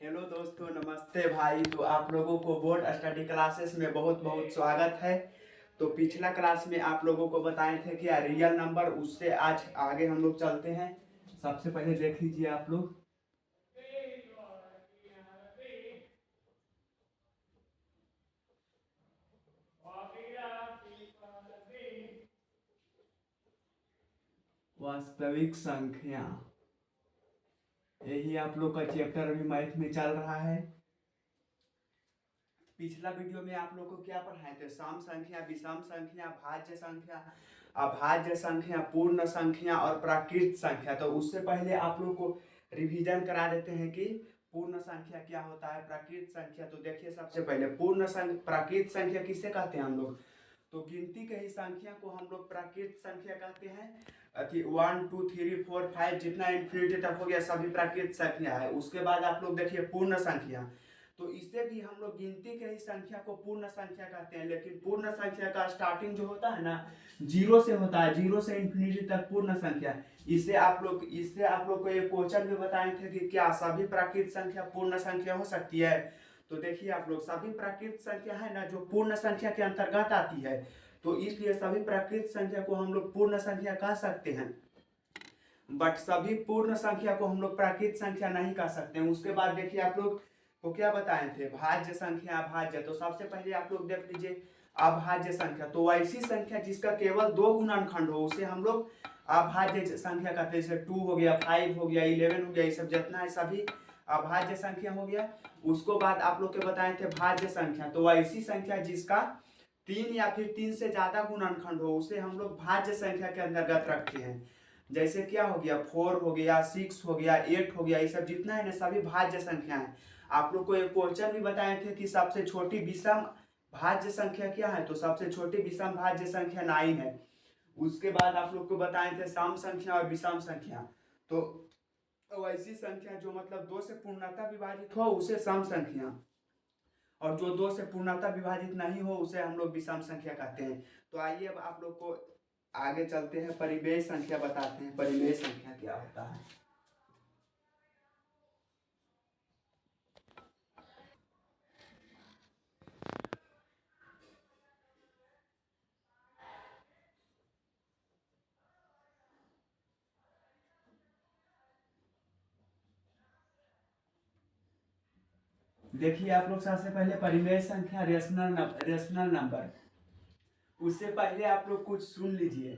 Hello दोस्तों, नमस्ते भाई। तो आप लोगों को बोर्ड स्टडी क्लासेस में बहुत बहुत स्वागत है। तो पिछला क्लास में आप लोगों को बताए थे कि रियल नंबर, उससे आज आगे हम लोग चलते हैं। सबसे पहले देख लीजिए आप लोग। वास्तविक संख्या, यही आप लोग का चैप्टर अभी मैथ में चल रहा है। पिछला वीडियो में आप लोग को क्या पढ़ाए थे? सम संख्या, विषम संख्या, भाज्य संख्या, अभाज्य संख्या, पूर्ण संख्या और प्राकृत संख्या। तो उससे पहले आप लोग को रिवीजन करा देते हैं कि पूर्ण संख्या क्या होता है, प्राकृत संख्या। तो देखिए, सबसे पहले पूर्ण संख्या, प्राकृत संख्या किसे कहते हैं हम लोग? तो गिनती के ही संख्या को हम लोग प्राकृत संख्या कहते हैं। अति 1 2 3 4 5 जितना इंफिनिटी तक हो गया सभी प्राकृत संख्या है। उसके बाद आप लोग देखिए पूर्ण संख्या। तो इससे भी हम लोग गिनती के ही संख्या को पूर्ण संख्या कहते हैं। लेकिन पूर्ण संख्या का स्टार्टिंग जो होता है ना, जीरो से होता है। जीरो से इंफिनिटी तक पूर्ण संख्या। इससे आप लोग को एक क्वेश्चन भी बताए थे कि क्या सभी प्राकृत संख्या पूर्ण संख्या हो सकती है। तो देखिए आप लोग, सभी प्राकृत संख्या है ना जो पूर्ण संख्या के अंतर्गत आती है। तो इसलिए सभी प्राकृत संख्या को हम लोग पूर्ण संख्या कह सकते हैं। बट सभी पूर्ण संख्या को हम लोग प्राकृत संख्या नहीं कह सकते हैं। उसके बाद देखिए आप लोग को क्या बताए थे, भाज्य संख्या, अभाज्य। तो सबसे पहले आप लोग देख लीजिए अभाज्य संख्या। तो ऐसी संख्या जिसका केवल दो गुणनखंड हो उसे हम लोग अभाज्य संख्या कहते हैं। जैसे 2 हो गया, 5 हो गया, 11 हो गया, ये सब जितना है सभी अभाज्य संख्या हो गया। उसको बाद आप लोग के बताए थे भाज्य संख्या। तो ऐसी संख्या जिसका 3 या फिर 3 से ज्यादा गुणनखंड हो उसे हम लोग भाज्य संख्या के अंतर्गत रखते हैं। जैसे क्या हो गया, 4 हो गया, 6 हो गया, 8 हो गया, ये सब जितना है ना सभी भाज्य संख्या है। आप लोग को एक क्वेश्चन भी बताए थे कि सबसे छोटी विषम भाज्य संख्या क्या है। तो सबसे छोटी विषम भाज्य संख्या 9 है। उसके बाद आप लोग को बताए थे सम संख्या और विषम संख्या। तो वैसी संख्या जो मतलब 2 से पूर्णतः विभाजित हो उसे सम संख्या, और जो 2 से पूर्णतः विभाजित नहीं हो उसे हम लोग विषम संख्या कहते हैं। तो आइए अब आप लोग को आगे चलते हैं, परिमेय संख्या बताते हैं। परिमेय संख्या क्या होता है? देखिए आप लोग, सबसे पहले परिमेय संख्या, रेशनल नंबर। उससे पहले आप लोग कुछ सुन लीजिए।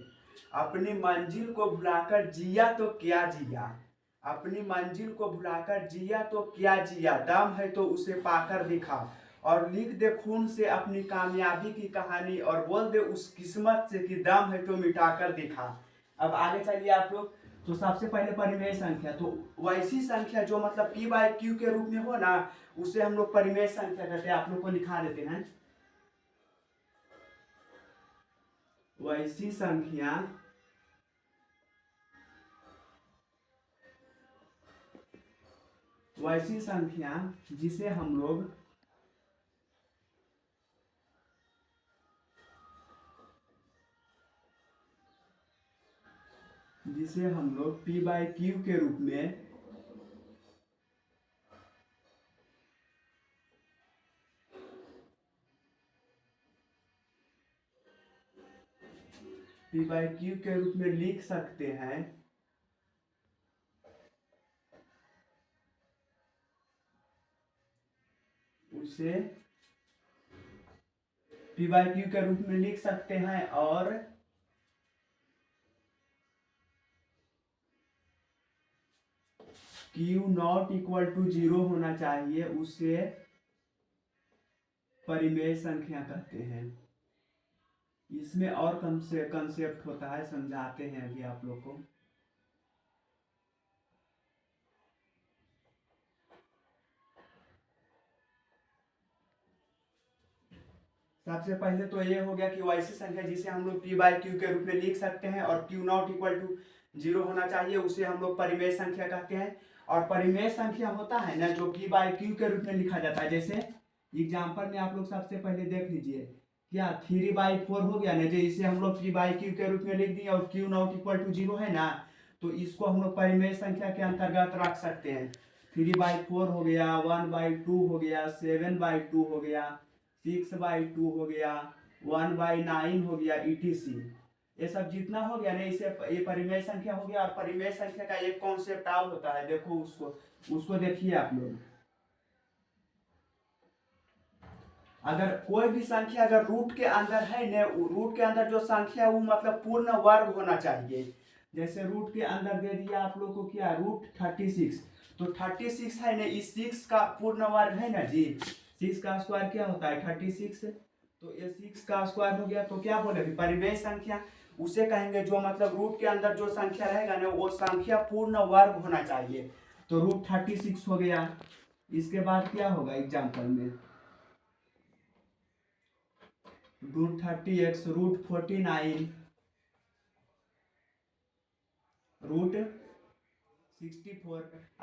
अपनी मंजिल को भुलाकर जिया तो क्या जिया, अपनी मंजिल को भुलाकर जिया तो क्या जिया, दम है तो उसे पाकर दिखा, और लिख दे खून से अपनी कामयाबी की कहानी, और बोल दे उस किस्मत से कि दम है तो मिटाकर दिखा। अब आगे चलिए आप लोग। तो सबसे पहले परिमेय संख्या, तो वैसी संख्या जो मतलब p बाई क्यू के रूप में हो ना उसे हम लोग परिमेय संख्या कहते हैं। आप लोग को लिखा देते हैं। वैसी संख्या वैसी संख्या जिसे हम लोग पी बाई क्यू के रूप में लिख सकते हैं। उसे पी बाई क्यू के रूप में लिख सकते हैं, और क्यू नॉट इक्वल टू 0 होना चाहिए, उसे परिमेय संख्या कहते हैं। इसमें और कंसेप्ट होता है, समझाते हैं अभी आप लोग को। सबसे पहले तो ये हो गया कि वैसी संख्या जिसे हम लोग पी बाई क्यू के रूप में लिख सकते हैं, और क्यू नॉट इक्वल टू 0 होना चाहिए, उसे हम लोग परिमेय संख्या कहते हैं। और परिमेय संख्या होता है ना जो पी बाई क्यू के रूप में लिखा जाता है। जैसे एग्जाम्पल में आप लोग सबसे पहले देख लीजिए, क्या 3/4 हो गया ना, जो इसे हम लोग पी बाई क्यू के रूप में लिख दिए, और क्यू नॉट इक्वल टू 0 है ना, तो इसको हम लोग परिमेय संख्या के अंतर्गत रख सकते हैं। 3/4 हो गया, 1/2 हो गया, 7/2 हो गया, 6/2 हो गया, 1/9 हो गया, ETC। ये सब जितना हो गया ना, इसे ये परिमेय संख्या हो गया। और परिमेय संख्या का एक कॉन्सेप्ट और होता है, देखो उसको उसको देखिए आप लोग। अगर कोई भी संख्या अगर रूट के अंदर है ना, रूट के अंदर जो संख्या वो मतलब पूर्ण वर्ग होना चाहिए। जैसे रूट के अंदर दे दिया आप लोग को क्या, √36। तो 36 है ना, इस 6 का पूर्ण वर्ग है ना जी। 6 का स्क्वायर क्या होता है, 36। तो ये 6 का स्क्वायर हो गया। तो क्या बोले, परिमेय संख्या उसे कहेंगे जो मतलब रूट के अंदर जो संख्या रहेगा ना, वो संख्या पूर्ण वर्ग होना चाहिए। तो √36 हो गया। इसके बाद क्या होगा एग्जाम्पल में, √30x, √49, √64।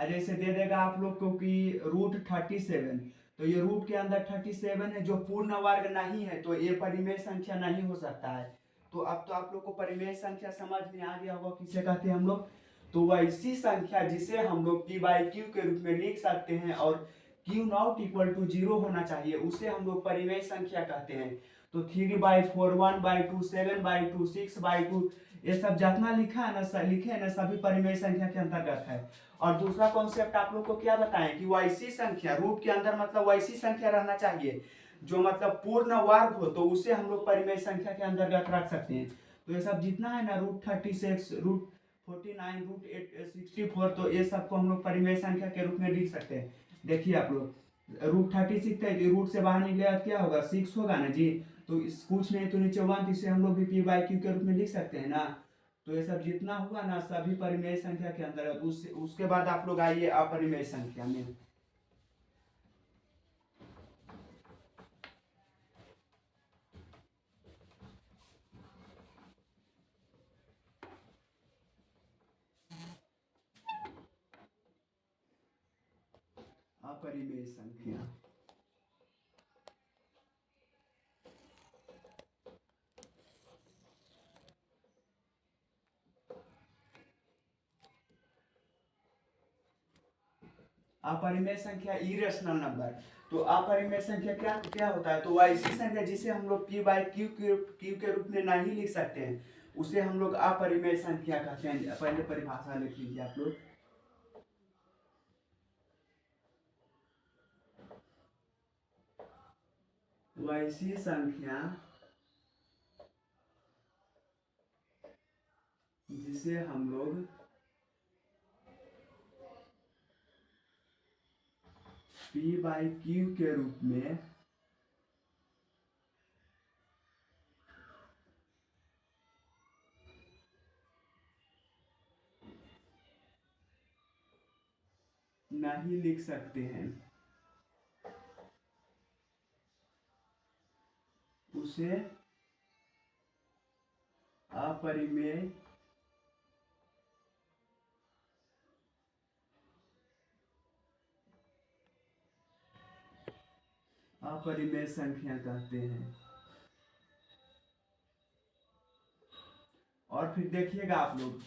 जैसे दे देगा आप लोग को कि √37। तो ये रूट के अंदर 37 है जो पूर्ण वर्ग नहीं है, तो ये परिमेय संख्या नहीं हो सकता है। तो अब तो आप लोग को परिमेय संख्या समझ में आ गया होगा किसे कहते हैं हम लोग। तो वैसी संख्या जिसे हम लोग p/q के रूप में लिख सकते हैं और q ≠ 0 होना चाहिए, उसे हम लोग परिमेय संख्या कहते हैं। तो 3/4, 1/2, 7/2, 6/2, ये सब जितना लिखा है ना, लिखे है ना, सभी परिमेय संख्या के अंतर्गत है। और दूसरा कॉन्सेप्ट आप लोग को क्या बताएं कि वैसी संख्या रूट के अंदर मतलब वैसी संख्या रहना चाहिए जो मतलब पूर्ण वर्ग हो, तो उसे हम लोग परिमेय संख्या के अंतर्गत रख सकते हैं। तो ये सब जितना है ना, √36, √49, √64, तो ये सबको हम लोग परिमेय संख्या के रूप में लिख सकते हैं। देखिए आप लोग, √36 थे, रूट से बाहर निकले क्या होगा, 6 होगा ना जी। तो इस कुछ नहीं तो नीचे 1, तो इसे हम लोग भी p/q के रूप में लिख सकते हैं ना। तो ये सब जितना हुआ ना, सभी परिमेय संख्या के अंतर्गत। उसके बाद आप लोग आइए अपरिमेय संख्या में। अपरिमेय संख्या, अपरिमेय संख्या इरेशनल नंबर। तो अपरिमेय संख्या क्या क्या होता है, तो वैसी संख्या जिसे हम लोग p/q के रूप में नहीं लिख सकते हैं, उसे हम लोग अपरिमेय संख्या कहते हैं। पहले परिभाषा लिख लीजिए आप लोग। वैसी संख्या जिसे हम लोग p/q के रूप में नहीं लिख सकते हैं, उसे अपरिमेय अपरिमेय संख्या कहते हैं। और फिर देखिएगा आप लोग,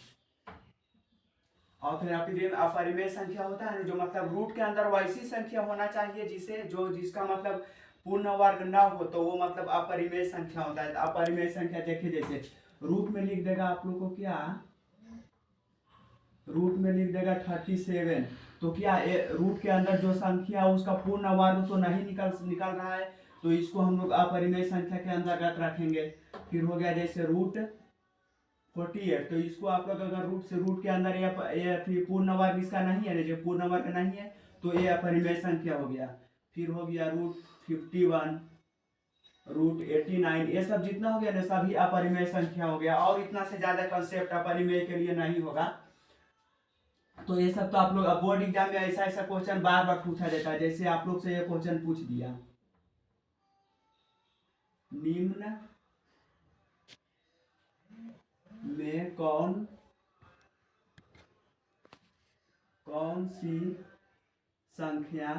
और फिर अपरिमेय संख्या होता है ना, जो मतलब रूट के अंदर वैसी संख्या होना चाहिए जिसे जो जिसका मतलब पूर्ण वर्ग ना हो, तो वो मतलब अपरिमेय संख्या होता है। अपरिमेय संख्या देखिए, जैसे रूट में लिख देगा आप लोग को क्या, रूट में लिख देगा 37। तो क्या रूट के अंदर जो संख्या उसका पूर्ण वर्ग तो नहीं निकल रहा है, तो इसको हम लोग अपरिमेय संख्या के अंतर्गत रखेंगे। फिर हो गया जैसे √48, तो इसको आप लोग अगर रूट के अंदर ये फिर पूर्ण वर्ग इसका नहीं है, जो पूर्ण वर्ग नहीं है, तो ये अपरिमेय संख्या हो गया। फिर हो गया √51, √89, ये सब जितना हो गया ना, सभी अपरिमेय संख्या हो गया। और इतना से ज्यादा कंसेप्ट अपरिमेय के लिए नहीं होगा। तो ये सब तो आप लोग बोर्ड एग्जाम में ऐसा ऐसा क्वेश्चन बार बार पूछा जाता है। जैसे आप लोग से ये क्वेश्चन पूछ दिया, निम्न में कौन सी संख्या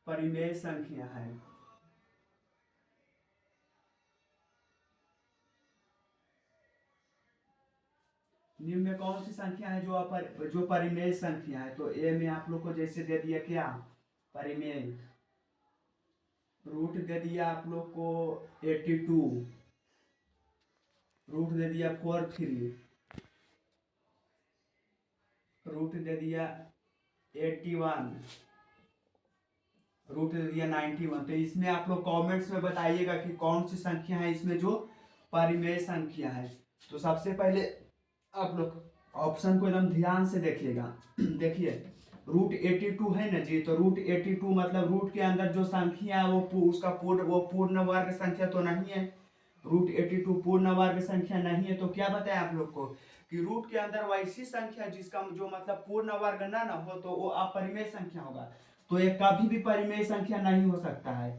परिमेय संख्या है। निम्न में कौन सी संख्या है जो परिमेय संख्या है? तो ए में आप लोग को जैसे दे दिया क्या परिमेय, रूट दे दिया आप लोग को 82, रूट दे दिया 43, रूट दे दिया 81, रूट दे दिया 91। तो इसमें आप लोग कमेंट्स में बताइएगा कि कौन सी संख्या है इसमें जो परिमेय संख्या है। तो सबसे पहले आप लोग ऑप्शन को एकदम ध्यान से देखिएगा। देखिए रूट 82 है ना जी, तो रूट 82 मतलब रूट के अंदर जो संख्या है उसका पूर्ण वर्ग संख्या तो नहीं है। रूट 82 पूर्ण वर्ग संख्या नहीं है, तो क्या बताया आप लोग को कि रूट के अंदर वैसी संख्या जिसका जो मतलब पूर्ण वर्ग ना हो तो वो अपरिमेय संख्या होगा। तो ये कभी भी परिमेय संख्या नहीं हो सकता है,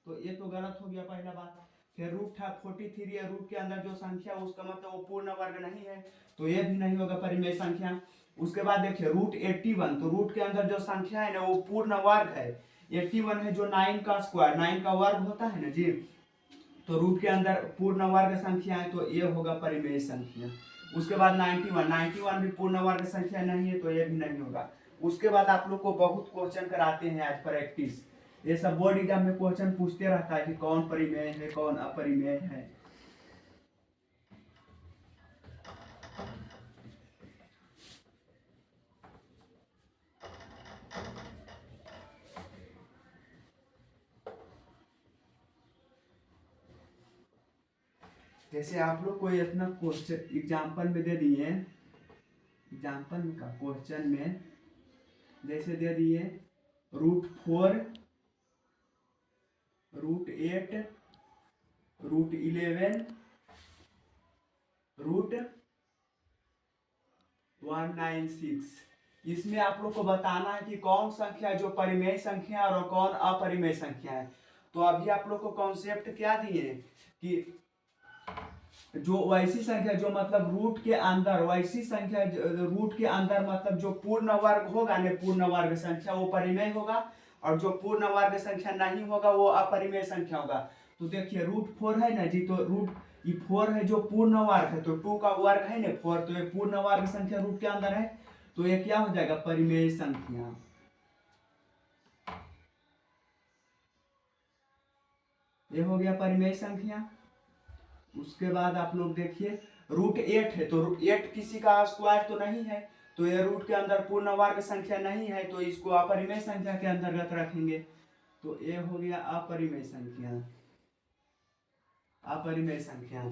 तो ये तो गलत हो गया पहला बात। फिर रूट था 43 है, रूट के अंदर जो संख्या उसका मतलब वो पूर्ण वर्ग नहीं है, तो ये भी नहीं होगा परिमेय संख्या। उसके बाद देखिए रूट 81, तो रूट के अंदर जो संख्या है ना वो पूर्ण वर्ग है। 81 है जो 9 का स्क्वायर, 9 का वर्ग होता है ना जी, तो रूट के अंदर पूर्ण वर्ग संख्या है, तो ये होगा परिमेय संख्या। उसके बाद 91 भी पूर्ण वर्ग संख्या नहीं है, तो ये भी नहीं होगा। उसके बाद आप लोग को बहुत क्वेश्चन कराते हैं आज प्रैक्टिस, ये सब बोर्ड एग्जाम में क्वेश्चन पूछते रहता है कि कौन परिमेय है कौन अपरिमेय है। जैसे आप लोग को इतना क्वेश्चन एग्जाम्पल में दे दिए, एग्जाम्पल का क्वेश्चन में जैसे दे दिए रूट 4, रूट 8, रूट 11, रूट 196। इसमें आप लोग को बताना है कि कौन संख्या जो परिमेय संख्या और कौन अपरिमेय संख्या है। तो अभी आप लोग को कॉन्सेप्ट क्या दिए कि जो वैसी संख्या जो मतलब रूट के अंदर वैसी संख्या रूट के अंदर मतलब जो पूर्ण वर्ग होगा ना पूर्ण वर्ग संख्या वो परिमेय होगा, और जो पूर्ण वर्ग संख्या नहीं होगा वो अपरिमेय संख्या होगा। तो देखिए रूट 4 है ना जी, तो रूट ये 4 है जो पूर्ण वर्ग है, तो 2 का वर्ग है ना 4, तो ये पूर्ण वर्ग संख्या रूट के अंदर है, तो ये क्या हो जाएगा परिमेय संख्या। ये हो गया परिमेय संख्या। उसके बाद आप लोग देखिए रूट 8 है, तो रूट 8 किसी का स्क्वायर तो नहीं है, तो ये रूट के अंदर पूर्ण वर्ग संख्या नहीं है, तो इसको अपरिमेय संख्या के अंतर्गत रखेंगे। तो ये हो गया अपरिमेय संख्या, अपरिमेय संख्या।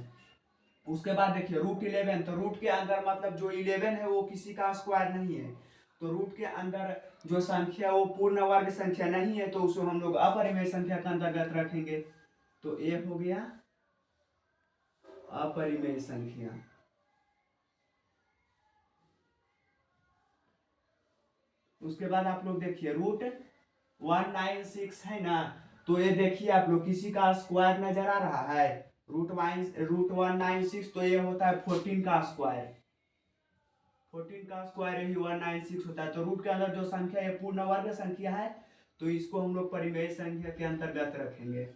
उसके बाद देखिए रूट 11, तो रूट के अंदर मतलब जो 11 है वो किसी का स्क्वायर नहीं है, तो रूट के अंदर जो संख्या वो पूर्ण वर्ग संख्या नहीं है, तो उसको हम लोग अपरिमेय संख्या के अंतर्गत रखेंगे। तो ये हो गया अपरिमेय संख्या। उसके बाद आप लोग देखिए रूट 196 है ना, तो ये देखिए आप लोग किसी का स्क्वायर नजर आ रहा है रूट 196, तो ये होता है 14 का स्क्वायर, 14 का स्क्वायर यही 196 होता है। तो रूट के अंदर जो संख्या है पूर्ण वर्ग संख्या है, तो इसको हम लोग परिमेय संख्या के अंतर्गत रखेंगे।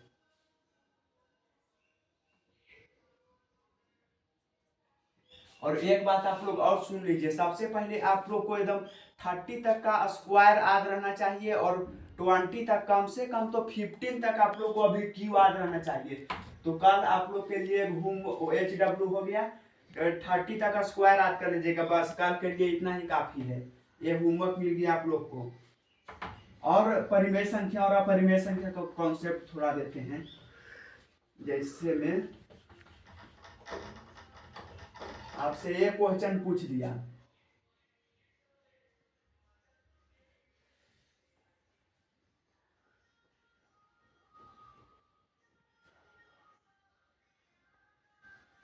और एक बात आप लोग और सुन लीजिए, सबसे पहले आप लोग को एकदम 30 तक का स्क्वायर याद रहना चाहिए, और 20 तक कम से कम तो 15 तक आप लोग को अभी क्यू याद रहना चाहिए। तो कल आप लोग के लिए HW हो गया, 30 तक का स्क्वायर याद कर लीजिएगा, बस कल के लिए इतना ही काफी है। ये होमवर्क मिल गया आप लोग को। और परिमेय संख्या और अपरिमेय संख्या का कॉन्सेप्ट थोड़ा देते हैं। जैसे में आपसे ये क्वेश्चन पूछ दिया,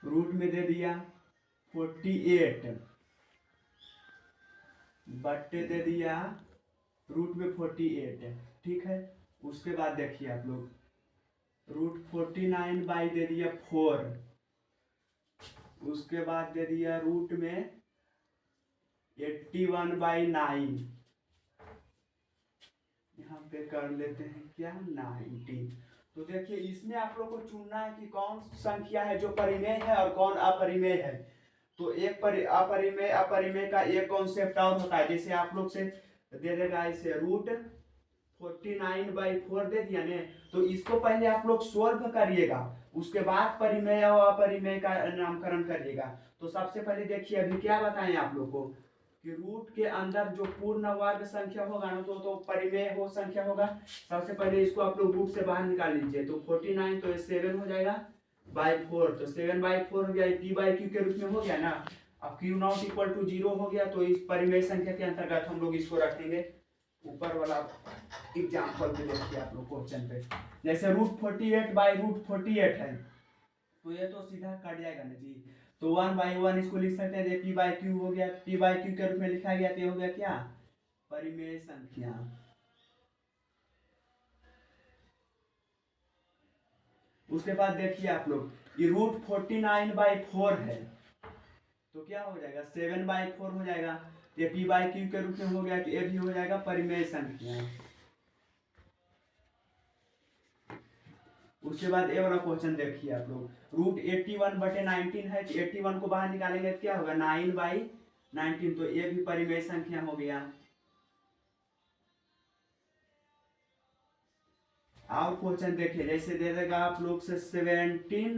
रूट में दे दिया 48 बट्टे दे दिया रूट में 48, ठीक है। उसके बाद देखिए आप लोग रूट 49 दे दिया 4, उसके बाद दे दिया रूट में 81/9, यहाँ पे कर लेते हैं क्या 90। तो देखिए इसमें आप लोग को चुनना है कि कौन संख्या है जो परिमेय है और कौन अपरिमेय है। तो एक अपरिमेय अपरिमेय का एक कॉन्सेप्ट और होता है, जैसे आप लोग से दे देगा ऐसे √49/4 दे दिया ने, तो इसको पहले आप लोग सोल्व करिएगा, उसके बाद परिमेय और अपरिमेय का नामकरण करिएगा। तो सबसे पहले देखिए अभी क्या बताएं आप लोग को कि रूट के अंदर जो पूर्ण वर्ग संख्या होगा ना तो परिमेय हो संख्या होगा। सबसे पहले इसको आप लोग रूट से बाहर निकाल लीजिए, तो 49 तो 7 हो जाएगा बाई 4, तो 7/4 हो गया, p/q के रूप में हो गया ना। अब q0 = 0 हो गया, तो इस परिमेय संख्या के अंतर्गत हम लोग इसको रखेंगे ऊपर वाला एग्जाम्पल पे। देखिए आप लोग क्वेश्चन पे जैसे √48/√48 है, तो ये तो सीधा कट जाएगा ना जी, तो 1/1 इसको लिख सकते हैं, p/q हो गया, p/q के रूप में लिखा गया, तो हो गया क्या परिमेय संख्या। उसके बाद देखिए आप लोग ये √49/4 है, तो क्या हो जाएगा 7/4 हो जाएगा, ये p/q के रूप में हो गया, तो ये भी हो जाएगा परिमेय संख्या। उसके बाद ये वाला क्वेश्चन देखिए आप लोग, √81/19 है, तो 81 को बाहर निकालेंगे तो क्या होगा 9/19, तो ये भी परिमेय संख्या हो गया। और क्वेश्चन देखिए जैसे दे देगा आप लोग से 17√3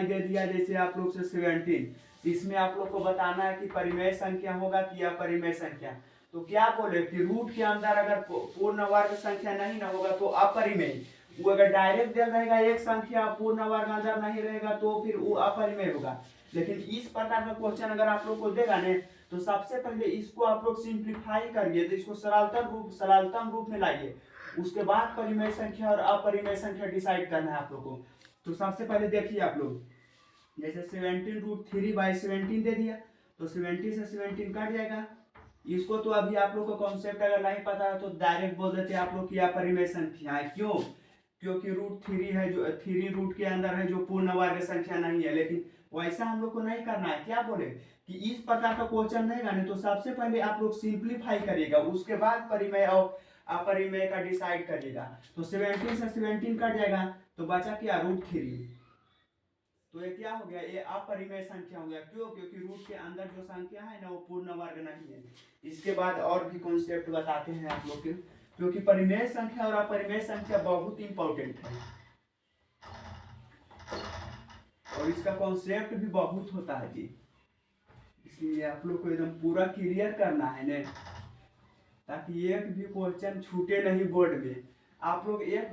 दे दिया, जैसे आप लोग से 17, इसमें आप लोग को बताना है कि परिमेय संख्या होगा कि अपरिमेय संख्या। तो क्या बोले कि रूट के अंदर अगर पूर्ण वर्ग संख्या नहीं ना होगा तो अपरिमेय, वो अगर डायरेक्ट दे रहेगा एक संख्या पूर्ण वर्ग अंदर नहीं रहेगा तो फिर वो अपरिमेय होगा। लेकिन इस प्रकार का क्वेश्चन अगर आप लोग को देगा ने, तो सबसे पहले इसको आप लोग सिंप्लीफाई करिए, तो इसको सरलतम रूप में लाइए, उसके बाद परिमेय संख्या और अपरिमेय संख्या डिसाइड करना है आप लोग को। तो सबसे पहले देखिए आप लोग जैसे 17√3/17 दे दिया, तो 70 से 17 कट जाएगा। इसको तो अभी आप लोग को कॉन्सेप्ट अगर नहीं पता है तो डायरेक्ट बोल देते हैं आप लोग की अपरिमेय संख्या है। क्यों? क्योंकि √3 है, जो 3 रूट के अंदर है, जो पूर्ण वर्ग संख्या नहीं है। लेकिन वैसा हम लोग को नहीं करना है। क्या बोले कि इस प्रकार का क्वेश्चन रहेगा नहीं, तो सबसे पहले आप लोग सिंप्लीफाई करिएगा, उसके बाद परिमेय और अपरिमेय का डिसाइड करिएगा। तो 17 से 17 कट जाएगा, तो बचा क्या √3, तो ये क्या हो गया, ये अपरिमेय संख्या हो गया। क्यों? क्योंकि रूट के अंदर जो संख्या है ना वो पूर्ण वर्ग नहीं है। इसके बाद और भी कॉन्सेप्ट बताते हैं आप लोग के, क्योंकि परिमेय संख्या और अपरिमेय संख्या बहुत इंपॉर्टेंट है और इसका कॉन्सेप्ट भी बहुत होता है जी, इसलिए आप लोग को एकदम पूरा क्लियर करना है ने, ताकि एक भी क्वेश्चन छूटे नहीं बोर्ड में। आप लोग एक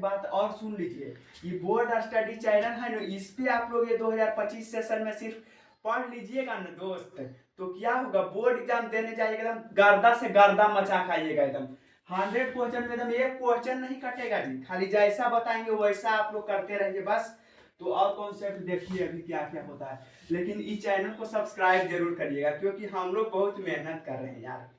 बात और सुन लीजिए, ये बोर्ड स्टडी चैनल है ना, इस पे आप लोग ये 2025 सेशन में सिर्फ पढ़ लीजिएगा ना दोस्त, तो क्या होगा बोर्ड एग्जाम देने जाइएगा एकदम गर्दा से गर्दा मचा खाइएगा एकदम। 100 क्वेश्चन में एकदम एक क्वेश्चन नहीं कटेगा जी, खाली जैसा बताएंगे वैसा आप लोग करते रहिए बस। तो और कॉन्सेप्ट देखिए अभी क्या क्या होता है। लेकिन इस चैनल को सब्सक्राइब जरूर करिएगा, क्योंकि हम लोग बहुत मेहनत कर रहे हैं यार,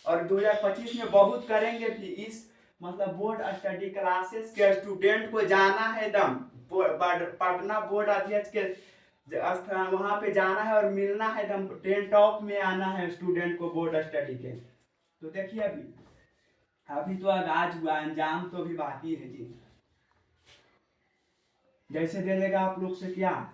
और 2025 में बहुत करेंगे भी। इस मतलब बोर्ड स्टडी क्लासेस के स्टूडेंट को जाना है एकदम पटना बोर्ड अध्यक्ष के स्थान, वहां पे जाना है और मिलना है एकदम, 10 टॉप में आना है स्टूडेंट को बोर्ड स्टडी के। तो देखिए अभी तो आज हुआ, अंजाम तो भी बाकी है जी। जैसे दे देगा आप लोग से क्या,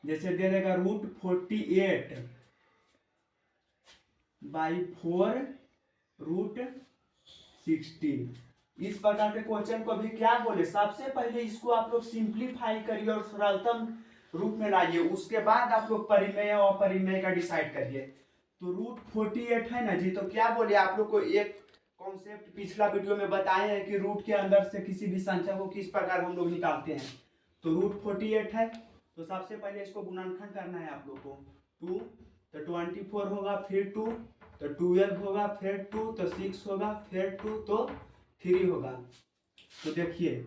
जैसे दे देगा √48/4√16, इस प्रकार के क्वेश्चन को भी क्या बोले, सबसे पहले इसको आप लोग सिंप्लीफाई करिए और सरलतम रूप में लाइए, उसके बाद आप लोग परिमेय और अपरिमेय का डिसाइड करिए। तो √48 है ना जी, तो क्या बोले आप लोग को एक कॉन्सेप्ट पिछला वीडियो में बताए हैं कि रूट के अंदर से किसी भी संख्या को किस प्रकार हम लोग निकालते हैं। तो √48 है, तो सबसे पहले इसको गुणनखंड करना है आप लोग को। 2 तो 24 होगा, फिर 2 तो 12 होगा, फिर 2 तो 6 होगा, फिर 2 तो 3 होगा। तो देखिए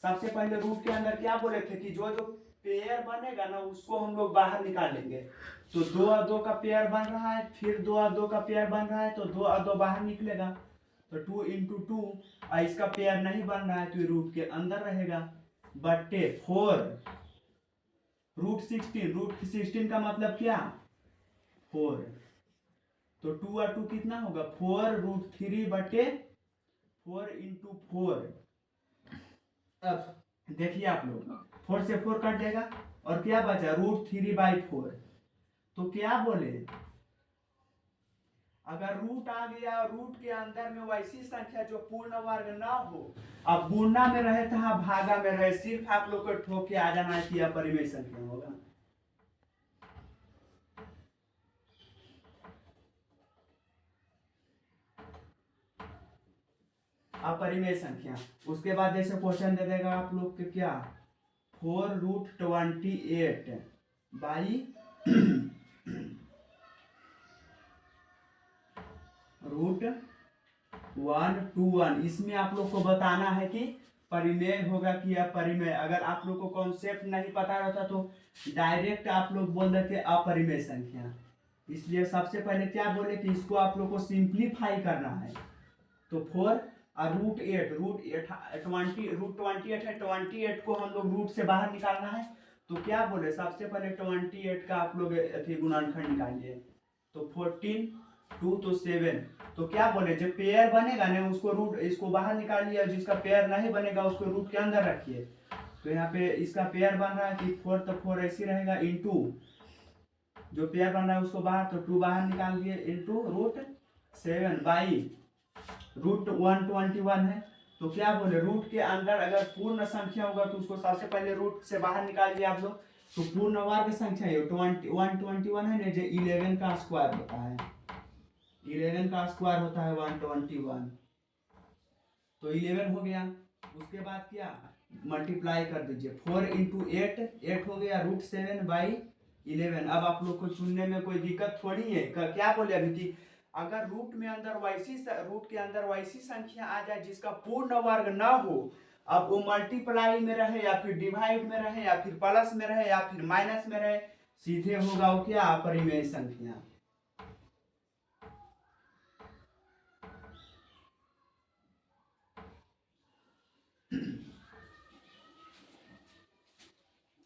सबसे पहले रूट के अंदर क्या बोले थे कि जो जो पेयर बनेगा ना उसको हम लोग बाहर निकाल लेंगे। तो 2 और 2 का पेयर बन रहा है, फिर 2 और 2 का पेयर बन रहा है, तो 2 और 2 बाहर निकलेगा, तो 2 × 2, और इसका पेयर नहीं बन रहा है तो ये रूट के अंदर रहेगा, बट्टे 4 √16 का मतलब क्या 4, तो 2 और 2 कितना होगा 4 √3/4 × 4, अब देखिए आप लोग, 4 से 4 कट जाएगा और क्या बचा, √3/4। तो क्या बोले, अगर रूट आ गया, रूट के अंदर में वैसी संख्या जो पूर्ण वर्ग ना हो, अब गुणा में रहे था भागा में रहे, सिर्फ आप लोग को ठोक के आ जाना है कि अपरिमेय संख्या होगा। अपरिमेय संख्या। उसके बाद जैसे क्वेश्चन दे देगा आप लोग के क्या, 4√28/√121। इसमें आप लोग को बताना है कि परिमेय होगा कि अपरिमेय। अगर आप लोग को कॉन्सेप्ट नहीं पता रहता तो डायरेक्ट आप लोग बोल देते अपरिमेय संख्या। इसलिए सबसे पहले क्या बोले कि इसको आप लोग को सिंप्लीफाई करना है। तो 4 और √28 है, 28 को हम लोग रूट से बाहर निकालना है। तो क्या बोले, सबसे पहले 28 का आप लोग गुणनखंड निकालिए। तो 14 2 तो 7। तो क्या बोले, जो पेयर बनेगा ना उसको रूट, इसको बाहर निकालिए, जिसका पेयर नहीं बनेगा उसको रूट के अंदर रखिए। तो यहाँ पे इसका पेयर बन रहा है कि 4, तो 4 ऐसे रहेगा, इंटू जो पेयर बन रहा है उसको बाहर, तो 2 बाहर निकाल दिए, इंटू √7/√121 है। तो क्या बोले, रूट के अंदर अगर पूर्ण संख्या होगा तो उसको सबसे पहले रूट से बाहर निकाल दिया आप लोग। तो पूर्ण वर्ग संख्या है 121 है ना, जो 11 का स्क्वायर होता है, 11 का स्क्वायर होता है 121। तो 11 हो गया। उसके बाद क्या, मल्टीप्लाई कर दीजिए, 4 × 8, 8 हो गया, √7/11। अब आप लोग को चुनने में कोई दिक्कत थोड़ी है। क्या बोले अभी कि अगर रूट के अंदर वैसी संख्या आ जाए जिसका पूर्ण वर्ग ना हो, अब वो मल्टीप्लाई में रहे या फिर डिवाइड में रहे या फिर प्लस में रहे या फिर माइनस में रहे, सीधे होगा वो क्या, अपरिमेय संख्या।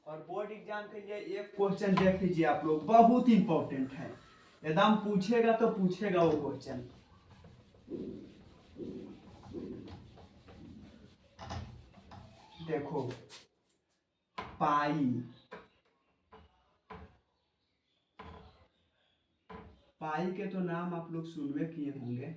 और बोर्ड एग्जाम के लिए एक क्वेश्चन देख लीजिए आप लोग, बहुत इंपॉर्टेंट है, एकदम पूछेगा तो पूछेगा वो क्वेश्चन। देखो, पाई के तो नाम आप लोग सुनवे किए होंगे।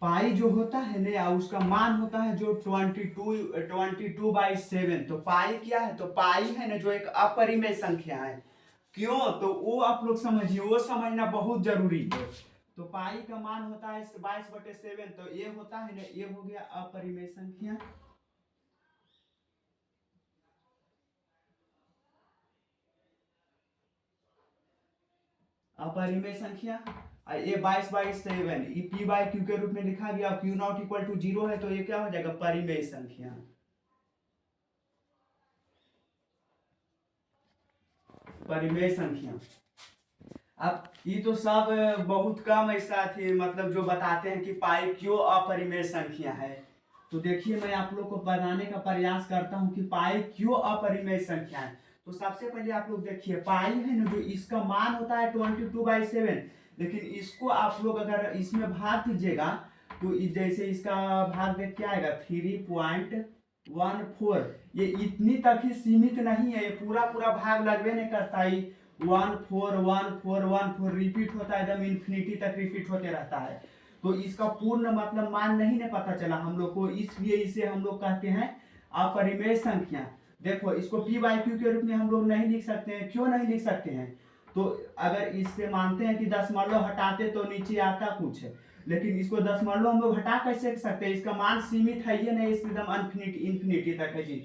पाई जो होता है ना, उसका मान होता है जो 22/7। तो पाई क्या है, तो पाई है ना जो एक अपरिमेय संख्या है। क्यों, तो वो आप लोग समझिए, वो समझना बहुत जरूरी है। तो पाई का मान होता है 22/7। तो ये होता है ना, ये हो गया अपरिमेय संख्या। अपरिमेय संख्या, ये 22/7 ये p/q के रूप में लिखा गया, Q0 = 0 है, तो ये क्या हो जाएगा, परिमेय संख्या। परिमेय संख्या। अब ये तो सब बहुत कम ऐसा थे, मतलब जो बताते हैं कि पाई क्यों अपरिमेय संख्या है। तो देखिए, मैं आप लोग को बताने का प्रयास करता हूँ कि पाई क्यों अपरिमेय संख्या है। तो सबसे पहले आप लोग देखिए, पाई है ना जो इसका मान होता है 22/7, लेकिन इसको आप लोग अगर इसमें भाग कीजिएगा तो जैसे इसका भाग देख क्या आएगा, 3.14। ये इतनी तक ही सीमित नहीं है, ये पूरा पूरा भाग लगवे नहीं करता है, 1 4 1 4 1 4 रिपीट होता है, एकदम इन्फिनिटी तक रिपीट होते रहता है। तो इसका पूर्ण मतलब मान नहीं न पता चला हम लोग को, इसलिए इसे हम लोग कहते हैं अपरिमेय संख्या। देखो, इसको p/q के रूप में हम लोग नहीं लिख सकते हैं। क्यों नहीं लिख सकते हैं, तो अगर इससे मानते हैं कि दशमलव हटाते तो नीचे आता कुछ है, लेकिन इसको दशमलव हम लोग हटा कैसे सकते हैं, इसका मान सीमित है ये नहीं, एकदम इन्फिनिटी तक है जी।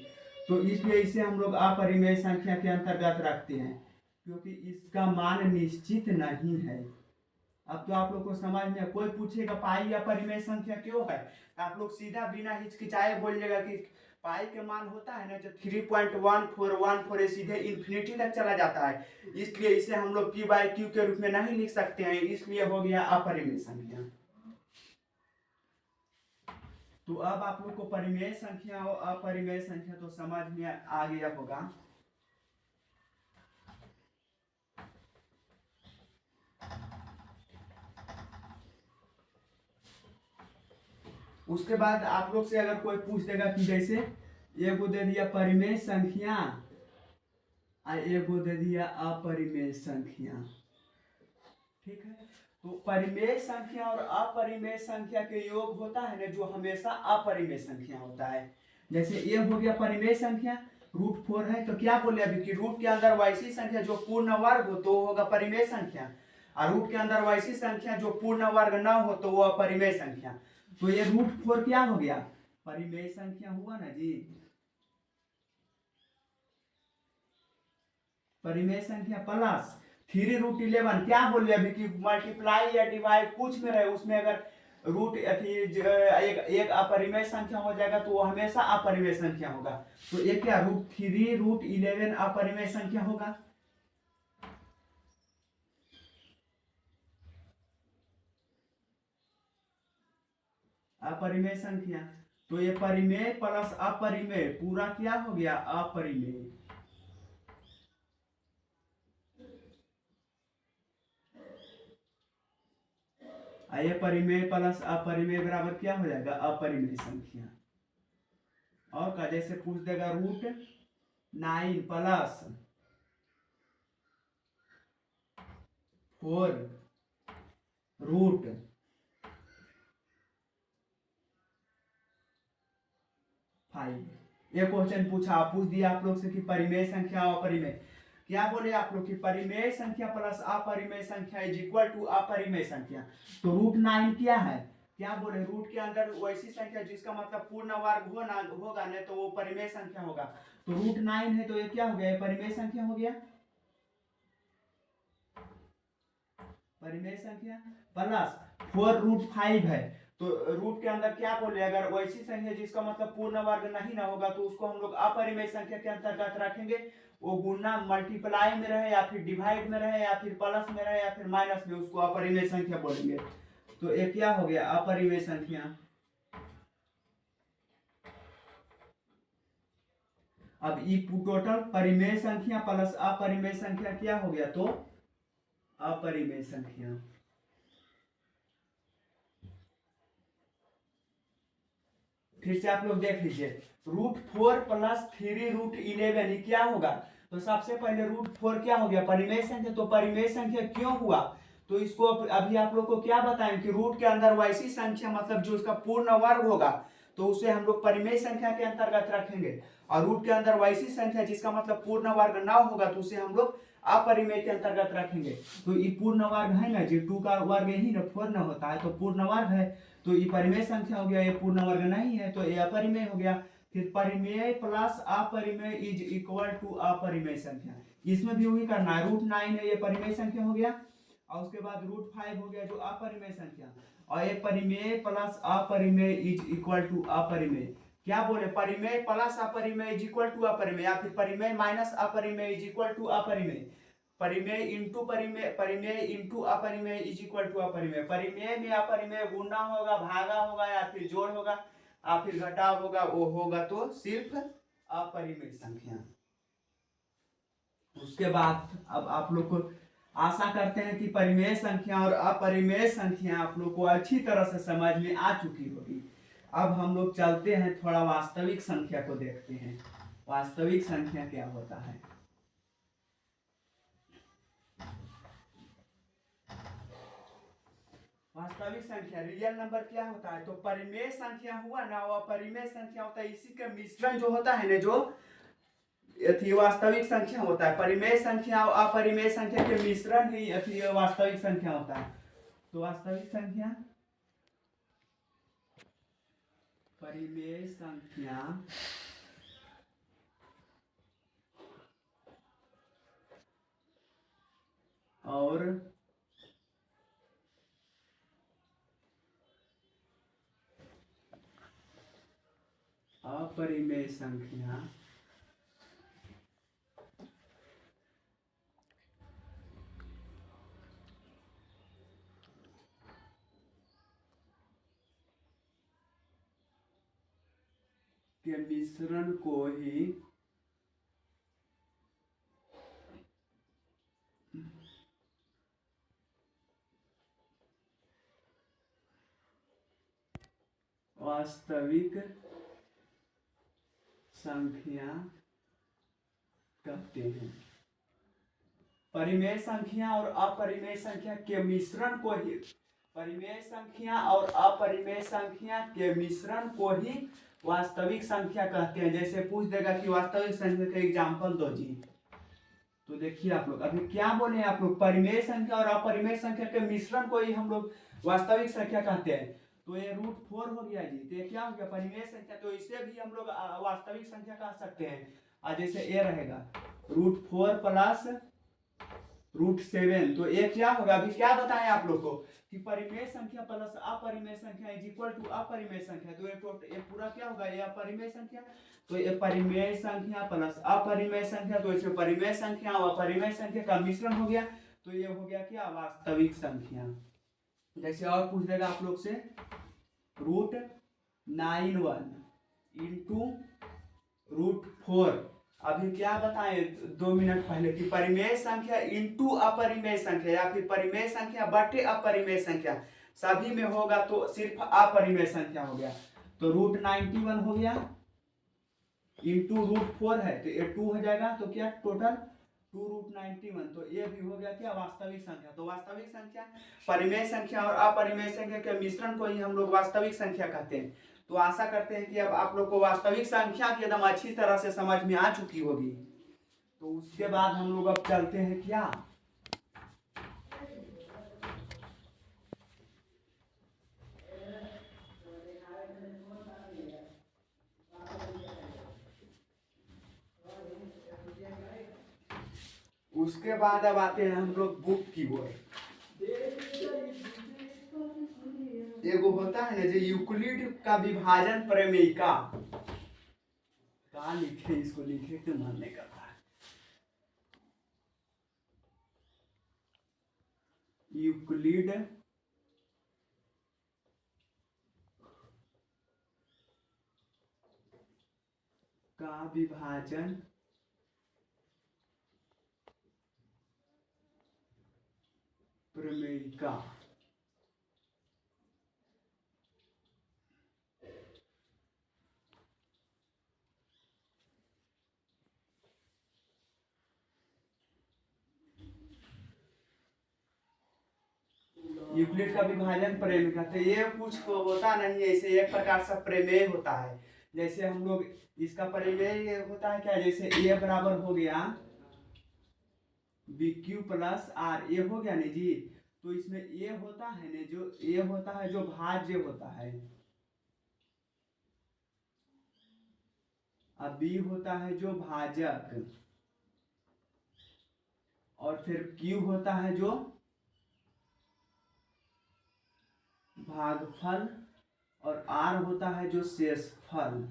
तो इसलिए इसे हम लोग अपरिमेय संख्या के अंतर्गत रखते हैं, क्योंकि इसका मान निश्चित नहीं है। अब तो आप लोग को समझ में, कोई पूछेगा पाई अपरिमेय संख्या क्यों है, आप लोग सीधा बिना हिचकिचाए बोलिएगा कि पाई के मान होता है ना जो 3.1414 सीधे इन्फिनिटी तक चला जाता है, इसलिए इसे हम लोग p/q के रूप में नहीं लिख सकते हैं, इसलिए हो गया अपरिमेय संख्या। तो अब आप लोग को परिमेय संख्या और अपरिमेय संख्या तो समझ में आ गया होगा। उसके बाद आप लोग से अगर कोई पूछ देगा कि जैसे एगो दे दिया परिमेय संख्या और एगो दे दिया अपरिमेय संख्या। ठीक है, तो परिमेय संख्या और अपरिमेय संख्या के योग होता है ना, जो हमेशा अपरिमेय संख्या होता है। जैसे ये हो गया परिमेय संख्या, √4 है, तो क्या बोले अभी कि रूट के अंदर वैसी संख्या जो पूर्ण वर्ग हो तो होगा परिमेय संख्या, और रूट के अंदर वैसी संख्या जो पूर्ण वर्ग न हो तो वो अपरिमेय संख्या। तो ये √4 क्या हो गया, परिमेय संख्या हुआ ना जी। परिमेय संख्या प्लस 3√11 क्या बोले अभी कि मल्टीप्लाई या डिवाइड कुछ में रहे उसमें अगर रूट एक अपरिमेय संख्या हो जाएगा तो वो हमेशा अपरिमेय संख्या होगा। तो ये क्या √3√11 अपरिमेय संख्या होगा। अपरिमेय संख्या, तो ये परिमेय प्लस अपरिमेय पूरा क्या हो गया, अपरिमेय। ये परिमेय प्लस अपरिमेय बराबर क्या हो जाएगा, अपरिमेय संख्या। और का जैसे पूछ देगा √9 प्लस 4 √5, ये क्वेश्चन पूछ दिया आप लोग से कि परिमेय संख्या और अपरिमेय, क्या बोले आप लोग कि परिमेय संख्या प्लस अपरिमेय संख्या इज इक्वल टू अपरिमेय संख्या। तो √9 क्या है, क्या बोले रूट के अंदर वैसी संख्या जिसका मतलब पूर्ण वर्ग होगा ना तो वो परिमेय संख्या होगा। तो √9 है तो ये क्या हो गया, परिमेय संख्या हो गया। परिमेय संख्या प्लस 4√5 है, तो रूट के अंदर क्या बोले अगर वैसी संख्या जिसका मतलब पूर्ण वर्ग नहीं ना होगा तो उसको हम लोग अपरिमेय संख्या के अंतर्गत रखेंगे। वो गुना मल्टीप्लाई में रहे या फिर डिवाइड में रहे या फिर प्लस में रहे या फिर माइनस में, उसको अपरिमेय संख्या बोलेंगे। तो एक क्या हो गया, अपरिमेय संख्या। अब ई टोटल परिमेय संख्या प्लस अपरिमेय संख्या क्या हो गया, तो अपरिमेय संख्या। फिर से आप लोग देख लीजिए, √4 प्लस 3√11 क्या होगा। तो सबसे पहले √4 क्या हो गया, परिमेय संख्या। तो परिमेय संख्या क्यों हुआ, तो इसको अभी आप लोग को क्या बताएं कि रूट के अंदर वैसी संख्या मतलब जो उसका पूर्ण वर्ग होगा तो उसे हम लोग परिमेय संख्या के अंतर्गत रखेंगे, और रूट के अंदर वैसी संख्या जिसका मतलब पूर्ण वर्ग ना होगा तो उसे हम लोग अपरिमेय के अंतर्गत रखेंगे। तो ये पूर्ण वर्ग है ना जी, 2 का वर्ग यही ना 4 ना होता है, तो पूर्ण वर्ग है तो ये परिमेय संख्या हो गया, ये पूर्ण वर्ग नहीं है तो ये अपरिमेय हो गया। फिर परिमेय प्लस अपरिमेय इज इक्वल टू अपरिमेय संख्या, इसमें भी वही करना है। √9 है ये परिमेय संख्या हो गया, और उसके बाद √5 हो गया जो अपरिमेय संख्या, और एक परिमेय प्लस अपरिमेय इज इक्वल टू अपरिमेय। क्या बोले, परिमेय प्लस अपरिमेय इज इक्वल टू अपरिमेय, या फिर परिमेय माइनस अपरिमेय इज इक्वल टू अपरिमेय। परिमेय इंटू परिमेय, परिमेय इंटू अपरिमेय इज इक्वल टू अपरिमेय। परिमेय में अपरिमेय गुना होगा, भागा होगा या फिर जोड़ होगा या फिर घटाव होगा, वो होगा तो सिर्फ अपरिमेय संख्या। उसके बाद अब आप लोग को आशा करते हैं कि परिमेय संख्या और अपरिमेय संख्या आप लोग को अच्छी तरह से समझ में आ चुकी होगी। अब हम लोग चलते हैं थोड़ा वास्तविक संख्या को देखते हैं, वास्तविक संख्या क्या होता है। वास्तविक संख्या रियल नंबर क्या होता है, तो परिमेय संख्या हुआ ना, वो अपरिमेय संख्या होता है, इसी का मिश्रण जो होता है ना, जो वास्तविक संख्या होता है। परिमेय संख्या और अपरिमेय संख्या के मिश्रण ही वास्तविक संख्या होता है। तो वास्तविक संख्या, परिमेय संख्या और अपरिमेय संख्या के मिश्रण को ही वास्तविक संख्या कहते हैं। परिमेय संख्या और अपरिमेय संख्या के मिश्रण को ही परिमेय संख्या और अपरिमेय संख्या के मिश्रण को ही वास्तविक संख्या कहते हैं। जैसे पूछ देगा कि वास्तविक संख्या का एग्जाम्पल दो जी, तो देखिए आप लोग अभी क्या बोले आप लोग, परिमेय संख्या और अपरिमेय संख्या के मिश्रण को ही हम लोग वास्तविक संख्या कहते हैं। तो ये √4 हो गया जी, तो ये क्या हो गया परिमेय संख्या, तो इसे भी हम लोग वास्तविक संख्या कह सकते हैं। जैसे ये रहेगा √4 प्लस √7, तो ये क्या होगा, अभी क्या बताएं आप लोग को कि परिमेय संख्या प्लस अपरिमेय संख्या इज इक्वल टू अपरिमेय संख्या। तो ये पूरा क्या होगा, ये अपरिमेय संख्या, तो ये परिमेय संख्या प्लस अपरिमेय संख्या, तो इसमें परिमेय संख्या और अपरिमेय संख्या का मिश्रण हो गया, तो ये हो गया क्या वास्तविक संख्या। जैसे और पूछ देगा आप लोग से √91 इंटू √4, अभी क्या बताएं 2 मिनट पहले कि परिमेय संख्या इंटू अपरिमेय संख्या या फिर परिमेय संख्या बटे अपरिमेय संख्या सभी में होगा तो सिर्फ अपरिमेय संख्या हो गया। तो √91 हो गया इंटू √4 है तो ये 2 हो जाएगा, तो क्या टोटल 2√91, तो ये भी हो गया क्या वास्तविक संख्या। तो वास्तविक संख्या परिमेय संख्या और अपरिमेय संख्या के मिश्रण को ही हम लोग वास्तविक संख्या कहते हैं। तो आशा करते हैं कि अब आप लोग को वास्तविक संख्या की एकदम अच्छी तरह से समझ में आ चुकी होगी। तो उसके बाद हम लोग अब चलते हैं क्या, उसके बाद अब आते हैं हम लोग बुक की ओर। एगो होता है ना जो यूक्लिड का विभाजन प्रमेयिका, कहाँ लिखे इसको, लिखे तो मन नहीं करता है। यूक्लिड का विभाजन प्रमेयिका, यूक्लिड का विभाजन प्रमेय कहते हैं। ये कुछ तो होता नहीं है, इसे एक प्रकार से प्रमेय होता है। जैसे हम लोग इसका प्रमेय होता है क्या, जैसे ए बराबर हो गया BQ प्लस R, ये हो गया नहीं जी, तो इसमें ए होता है ना जो ए होता है जो भाज्य होता है, अब बी होता है जो भाजक, और फिर क्यू होता है जो भागफल, और आर होता है जो शेषफल।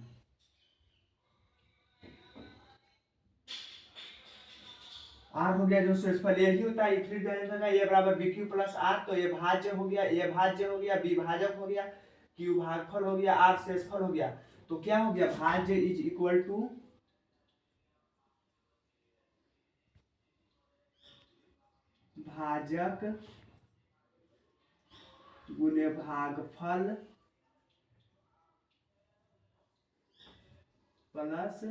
आर हो गया जो शेषफल, यही होता है यूक्लिड विभाजन का। ये बराबर BQ प्लस R, तो ये भाज्य हो गया, ये भाज्य हो गया, बी भाजक हो गया, क्यू भागफल हो गया, आर शेषफल हो गया। तो क्या हो गया, भाज्य इज इक्वल टू भाजक गुने भागफल प्लस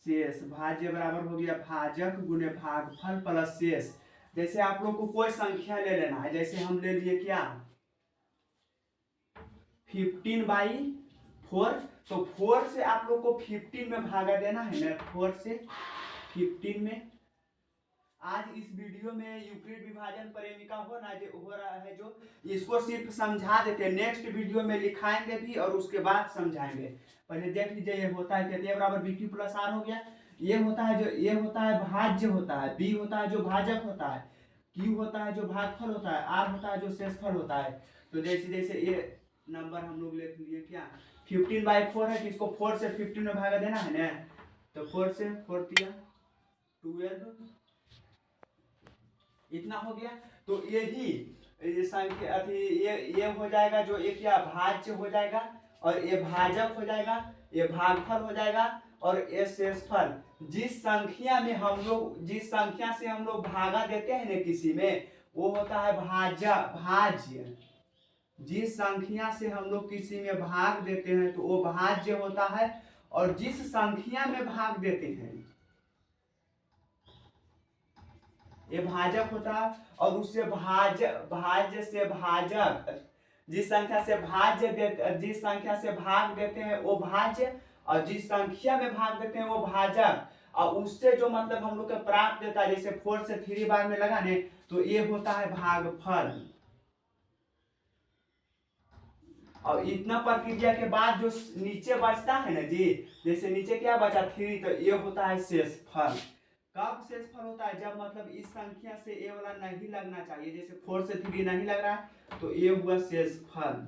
शेष। भाज्य बराबर हो गया भाजक गुने भागफल प्लस शेष। जैसे आप लोग को कोई संख्या ले लेना है, जैसे हम ले लिए क्या 15/4, तो 4 से आप लोग को 15 में भागा देना है ना, 4 से 15 में। आज इस वीडियो में यूक्लिड विभाजन प्रमेयिका हो रहा है जो, इसको सिर्फ समझा देते हैं, नेक्स्ट वीडियो में लिखाएंगे भी और उसके बाद समझाएंगे। पहले देख लीजिए ये होता है कहते हैं बराबर BQ प्लस R हो गया, ये होता है जो ये होता है भाज्य होता है, बी होता है जो भाजक होता है, क्यू होता है जो भागफल होता है, आर होता है जो शेषफल होता है। तो जैसे जैसे ये नंबर हम लोग लिख लिए क्या 15/4 है, तो इसको 4 से 15 में भागा देना है ना, तो 4 से 4 दिया 12, इतना हो गया। तो यही संख्या ये हो जाएगा जो एक क्या भाज्य हो जाएगा, और ये भाजक हो जाएगा, ये भागफल हो जाएगा, और ये शेषफल। जिस संख्या से हम लोग भागा देते हैं ना किसी में, वो होता है भाज्य। जिस संख्या से हम लोग किसी में भाग देते हैं तो वो भाज्य होता है, और जिस संख्या में भाग देते हैं, ये भाजक होता है, और उससे भाज्य से भाजक, जिस संख्या से जिस संख्या से भाग देते हैं वो भाज्य, और जिस संख्या में भाग देते हैं वो भाजक, और उससे जो मतलब हम लोग को प्राप्त देता है, जैसे 4 से 3 बार में लगाने, तो ये होता है भागफल। और इतना प्रक्रिया के बाद जो नीचे बचता है ना जी, जैसे नीचे क्या बचा 3, तो ये होता है शेषफल। कब शेषफल होता है? जब मतलब इस संख्या से ये वाला नहीं लगना चाहिए, जैसे 4 से 3 नहीं लग रहा है, तो ये हुआ शेषफल।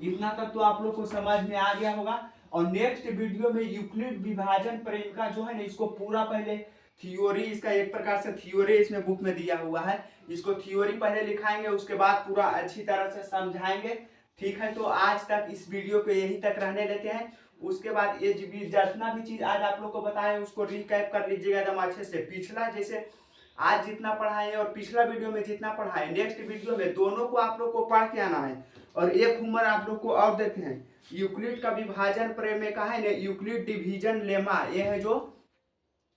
इतना तक तो आप लोग को समझ में आ गया होगा। और नेक्स्ट वीडियो में यूक्लिड विभाजन प्रेमिका जो है ना, इसको पूरा पहले थियोरी, इसका एक प्रकार से थियोरी इसमें बुक में दिया हुआ है, इसको थियोरी पहले लिखाएंगे, उसके बाद पूरा अच्छी तरह से समझाएंगे। ठीक है, तो आज तक इस वीडियो को यहीं तक रहने देते हैं। उसके बाद ये जितना भी चीज आज आप लोग को बताएं उसको रिकैप कर लीजिएगा एकदम अच्छे से। पिछला जैसे आज जितना पढ़ाए और पिछला वीडियो में जितना पढ़ाए, नेक्स्ट वीडियो में दोनों को आप लोग को पढ़ के आना है। और एक होमवर्क आप लोग को और देते हैं, यूक्लिड का विभाजन प्रेमिका है ना, यूक्लिड डिवीजन लेमा, ये है जो,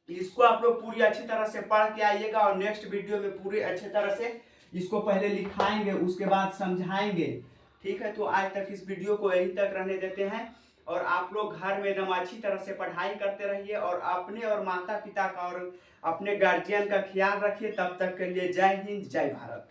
इसको आप लोग पूरी अच्छी तरह से पढ़ के आइएगा। और नेक्स्ट वीडियो में पूरी अच्छी तरह से इसको पहले लिखाएंगे, उसके बाद समझाएंगे। ठीक है, तो आज तक इस वीडियो को यहीं तक रहने देते हैं। और आप लोग घर में एकदम अच्छी तरह से पढ़ाई करते रहिए, और अपने और माता पिता का और अपने गार्जियन का ख्याल रखिए। तब तक के लिए जय हिंद, जय भारत।